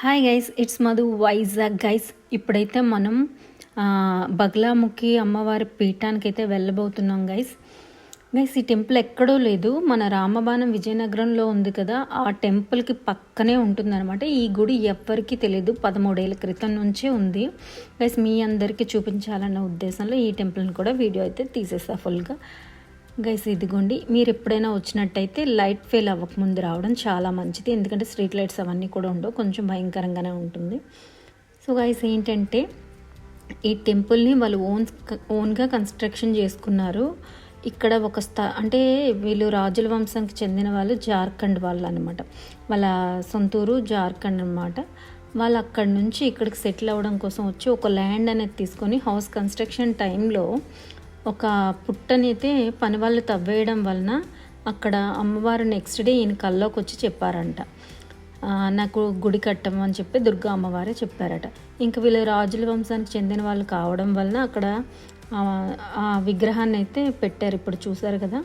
Hi guys, it's Madhu Vizag guys. ఇప్పుడైతే మనం బగ్లాముఖి అమ్మవారి పీఠానికి అయితే వెళ్ళబోతున్నాం గైస్. ఈ టెంపుల్ ఎక్కడో లేదు, మన రామబాణం విజయనగరంలో ఉంది కదా, ఆ టెంపుల్కి పక్కనే ఉంటుందన్నమాట. ఈ గుడి ఎవ్వరికీ తెలియదు, 13 ఏళ్ళ క్రితం నుంచే ఉంది గైస్. మీ అందరికీ చూపించాలన్న ఉద్దేశంలో ఈ టెంపుల్ని కూడా వీడియో అయితే తీసేస్తా ఫుల్గా గైస్. ఇదిగోండి, మీరు ఎప్పుడైనా వచ్చినట్టయితే లైట్ ఫెయిల్ అవ్వకముందు రావడం చాలా మంచిది, ఎందుకంటే స్ట్రీట్ లైట్స్ అవన్నీ కూడా ఉండవు, కొంచెం భయంకరంగానే ఉంటుంది. సో గైస్, ఏంటంటే ఈ టెంపుల్ని వాళ్ళు ఓన్గా కన్స్ట్రక్షన్ చేసుకున్నారు. ఇక్కడ ఒక అంటే వీళ్ళు రాజుల వంశానికి చెందిన వాళ్ళు, జార్ఖండ్ వాళ్ళు అనమాట. వాళ్ళ సొంతూరు జార్ఖండ్ అనమాట. వాళ్ళు అక్కడి నుంచి ఇక్కడికి సెటిల్ అవ్వడం కోసం వచ్చి ఒక ల్యాండ్ అనేది తీసుకొని హౌస్ కన్స్ట్రక్షన్ టైంలో ఒక పుట్టనైతే పని వాళ్ళు తవ్వేయడం వలన అక్కడ అమ్మవారు నెక్స్ట్ డే ఈయన కల్లోకి వచ్చి చెప్పారంట, నాకు గుడి కట్టమని చెప్పి దుర్గా అమ్మవారే చెప్పారట. ఇంకా వీళ్ళు రాజుల వంశానికి చెందిన వాళ్ళు కావడం వలన అక్కడ ఆ విగ్రహాన్ని అయితే పెట్టారు. ఇప్పుడు చూసారు కదా,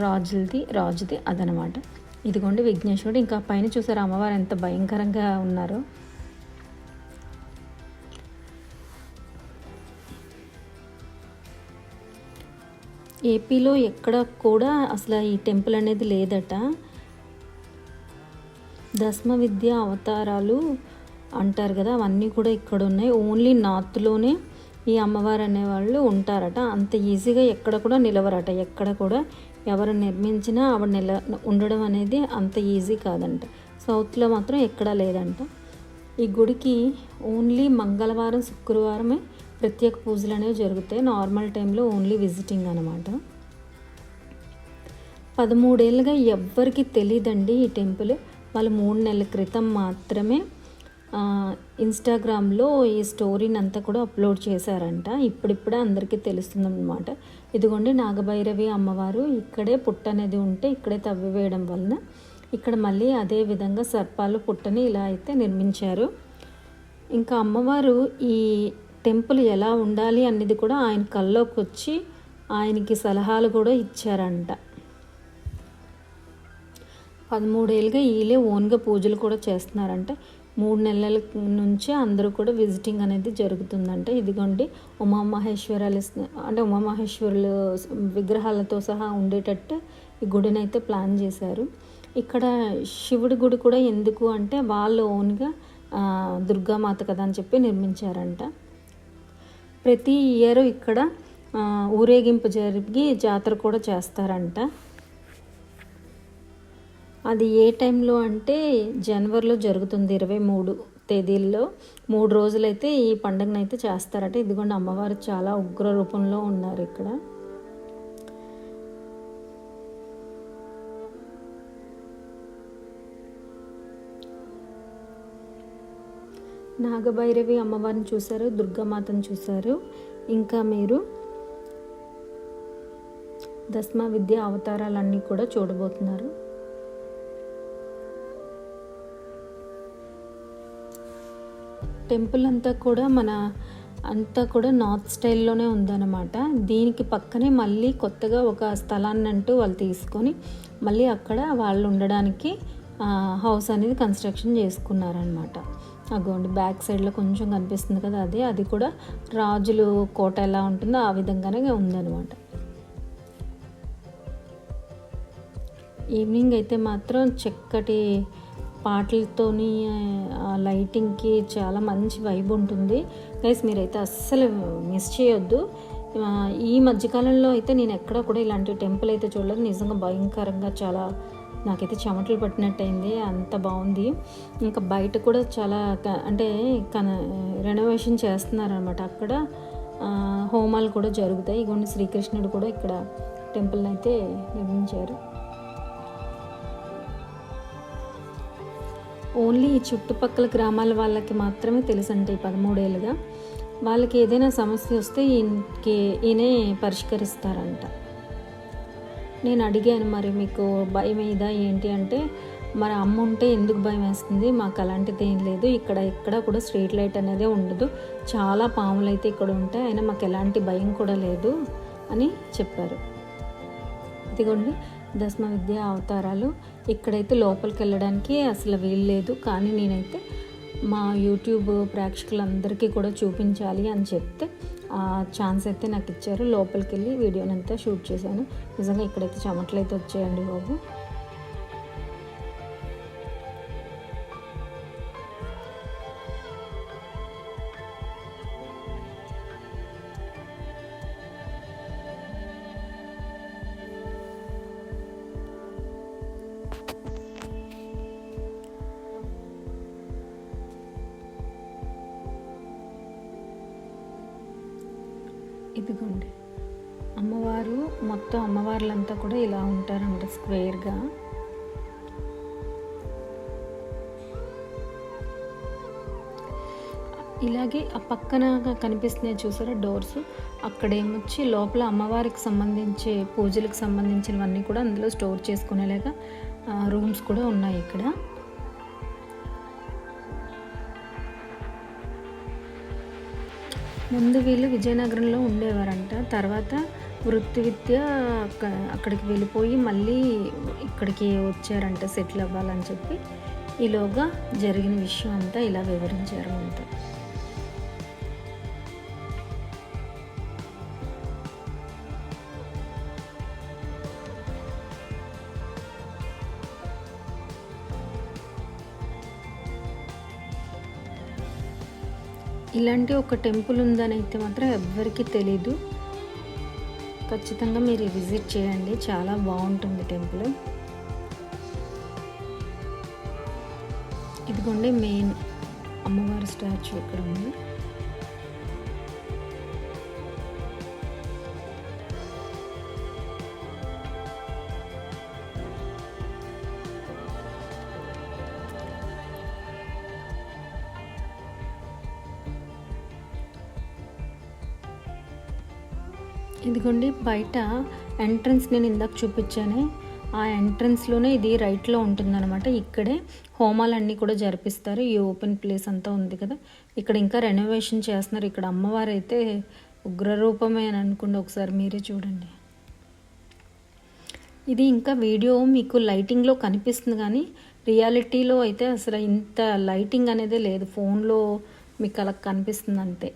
రాజుది అదనమాట. ఇదిగోండి విఘ్నేశ్వరుడు. ఇంకా పైన చూసారు అమ్మవారు ఎంత భయంకరంగా ఉన్నారో. ఏపీలో ఎక్కడ కూడా అసలు ఈ టెంపుల్ అనేది లేదట. దశమ విద్య అవతారాలు అంటారు కదా, అవన్నీ కూడా ఇక్కడ ఉన్నాయి. ఓన్లీ నార్త్లోనే ఈ అమ్మవారు అనేవాళ్ళు ఉంటారట. అంత ఈజీగా ఎక్కడ కూడా నిలవరట. ఎక్కడ కూడా ఎవరు నిర్మించినా ఆవిడ ఉండడం అనేది అంత ఈజీ కాదంట. సౌత్లో మాత్రం ఎక్కడా లేదంట. ఈ గుడికి ఓన్లీ మంగళవారం శుక్రవారమే ప్రత్యేక పూజలు అనేవి జరుగుతాయి. నార్మల్ టైంలో ఓన్లీ విజిటింగ్ అనమాట. 13 ఏళ్ళుగా ఎవ్వరికి తెలియదండి ఈ టెంపుల్. వాళ్ళు 3 నెలల క్రితం మాత్రమే ఇన్స్టాగ్రామ్లో ఈ స్టోరీని అంతా కూడా అప్లోడ్ చేశారంట. ఇప్పుడిప్పుడే అందరికీ తెలుస్తుందన్నమాట. ఇదిగోండి నాగభైరవి అమ్మవారు ఇక్కడే పుట్ట అనేది ఉంటే ఇక్కడే తవ్వివేయడం వలన ఇక్కడ మళ్ళీ అదే విధంగా సర్పాలు పుట్టని ఇలా అయితే నిర్మించారు. ఇంకా అమ్మవారు ఈ టెంపుల్ ఎలా ఉండాలి అనేది కూడా ఆయన కల్లోకి వచ్చి ఆయనకి సలహాలు కూడా ఇచ్చారంట. 13 ఏళ్ళుగా వీళ్ళే ఓన్గా పూజలు కూడా చేస్తున్నారంట. 3 నెలల నుంచి అందరూ కూడా విజిటింగ్ అనేది జరుగుతుందంట. ఇదిగోండి ఉమామహేశ్వరులు విగ్రహాలతో సహా ఉండేటట్టు ఈ గుడిని అయితే ప్లాన్ చేశారు. ఇక్కడ శివుడి గుడి కూడా ఎందుకు అంటే వాళ్ళు ఓన్గా దుర్గామాత కదా అని చెప్పి నిర్మించారంట. ప్రతి ఇయర్ ఇక్కడ ఊరేగింపు జరిగి జాతర కూడా చేస్తారంట. అది ఏ టైంలో అంటే జనవరిలో జరుగుతుంది. 23 తేదీల్లో 3 రోజులైతే ఈ పండుగనైతే చేస్తారట. ఇదిగోండి అమ్మవారు చాలా ఉగ్ర రూపంలో ఉన్నారు ఇక్కడ. నాగభైరవి అమ్మవారిని చూశారు, దుర్గామాతను చూశారు. ఇంకా మీరు దశమ విద్య అవతారాలన్నీ కూడా చూడబోతున్నారు. టెంపుల్ అంతా కూడా నార్త్ స్టైల్లోనే ఉందన్నమాట. దీనికి పక్కనే మళ్ళీ కొత్తగా ఒక స్థలాన్ని అంటూ వాళ్ళు తీసుకొని మళ్ళీ అక్కడ వాళ్ళు ఉండడానికి హౌస్ అనేది కన్స్ట్రక్షన్ చేసుకున్నారనమాట. అగోండి బ్యాక్ సైడ్లో కొంచెం కనిపిస్తుంది కదా, అది కూడా రాజులు కోట ఎలా ఉంటుందో ఆ విధంగానే ఉందన్నమాట. ఈవినింగ్ అయితే మాత్రం చక్కటి పాటలతోని లైటింగ్కి చాలా మంచి వైబ్ ఉంటుంది గైస్. మీరైతే అస్సలు మిస్ చేయొద్దు. ఈ మధ్యకాలంలో అయితే నేను ఎక్కడ కూడా ఇలాంటి టెంపుల్ అయితే చూడలేదు. నిజంగా భయంకరంగా చాలా నాకైతే చెమటలు పట్టినట్టయింది, అంత బాగుంది. ఇంకా బయట కూడా చాలా అంటే రెనోవేషన్ చేస్తున్నారనమాట. అక్కడ హోమాలు కూడా జరుగుతాయి. ఇగోండి శ్రీకృష్ణుడు కూడా ఇక్కడ టెంపుల్ని అయితే నిర్మించారు. ఓన్లీ ఈ చుట్టుపక్కల గ్రామాల వాళ్ళకి మాత్రమే తెలుసంటే ఈ 13 ఏళ్ళుగా వాళ్ళకి ఏదైనా సమస్య వస్తే ఈయనే పరిష్కరిస్తారంట. నేను అడిగాను, మరి మీకు భయం ఏదా ఏంటి అంటే, మరి అమ్మ ఉంటే ఎందుకు భయం వేస్తుంది, మాకు అలాంటిది ఏం లేదు, ఇక్కడ కూడా స్ట్రీట్ లైట్ అనేది ఉండదు, చాలా పాములు అయితే ఇక్కడ ఉంటాయి, అయినా మాకు ఎలాంటి భయం కూడా లేదు అని చెప్పారు. ఇదిగోండి దశమ విద్య అవతారాలు. ఇక్కడైతే లోపలికి వెళ్ళడానికి అసలు వీలు లేదు, కానీ నేనైతే మా యూట్యూబ్ ప్రేక్షకులందరికీ కూడా చూపించాలి అని చెప్తే ఆ ఛాన్స్ అయితే నాకు ఇచ్చారు. లోపలికి వెళ్ళి వీడియోనంతా షూట్ చేశాను. నిజంగా ఇక్కడైతే చెమటలు అయితే వచ్చాయండి బాబు. ఇదిగోండి అమ్మవారు, మొత్తం అమ్మవార్లంతా కూడా ఇలా ఉంటారంట స్క్వేర్గా. ఇలాగే ఆ పక్కన కనిపిస్తున్నాయి చూసారా డోర్స్, అక్కడేమొచ్చి లోపల అమ్మవారికి సంబంధించి పూజలకు సంబంధించినవన్నీ కూడా అందులో స్టోర్ చేసుకునేలాగా రూమ్స్ కూడా ఉన్నాయి ఇక్కడ. ముందు వీళ్ళు విజయనగరంలో ఉండేవారంట, తర్వాత వృత్తిరీత్యా అక్కడికి వెళ్ళిపోయి మళ్ళీ ఇక్కడికి వచ్చారంట సెటిల్ అవ్వాలని చెప్పి. ఈలోగా జరిగిన విషయం అంతా ఇలా వివరించారు అంతా. ఇలాంటి ఒక టెంపుల్ ఉందని అయితే మాత్రం ఎవ్వరికీ తెలీదు. ఖచ్చితంగా మీరు విజిట్ చేయండి, చాలా బాగుంటుంది టెంపుల్. ఇదిగోండి మెయిన్ అమ్మవారి స్టాచ్యూ ఇక్కడ ఉంది. ఇదిగోండి బయట ఎంట్రన్స్ నేను ఇందాక చూపించానే, ఆ ఎంట్రన్స్లోనే ఇది రైట్లో ఉంటుందన్నమాట. ఇక్కడే హోమాలన్నీ కూడా జరిపిస్తారు. ఈ ఓపెన్ ప్లేస్ అంతా ఉంది కదా, ఇక్కడ ఇంకా రెనోవేషన్ చేస్తున్నారు. ఇక్కడ అమ్మవారు అయితే ఉగ్రరూపమే అని అనుకోండి, ఒకసారి మీరే చూడండి. ఇది ఇంకా వీడియో మీకు లైటింగ్లో కనిపిస్తుంది, కానీ రియాలిటీలో అయితే అసలు ఇంత లైటింగ్ అనేది లేదు. ఫోన్లో మీకు అలా కనిపిస్తుంది అంతే,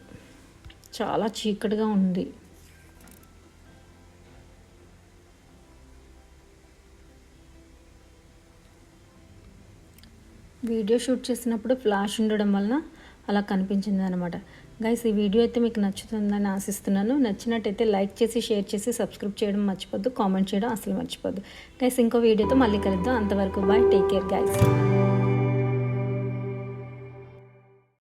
చాలా చీకటిగా ఉంది. వీడియో షూట్ చేసినప్పుడు ఫ్లాష్ ఉండడం వలన అలా కనిపించింది అనమాట. గైస్, ఈ వీడియో అయితే మీకు నచ్చుతుందని ఆశిస్తున్నాను. నచ్చినట్టయితే లైక్ చేసి, షేర్ చేసి, సబ్స్క్రైబ్ చేయడం మర్చిపోద్దు, కామెంట్ చేయడం అసలు మర్చిపోద్దు. గైస్, ఇంకో వీడియోతో మళ్ళీ కలుద్దాం. అంతవరకు బాయ్, టేక్ కేర్ గైస్.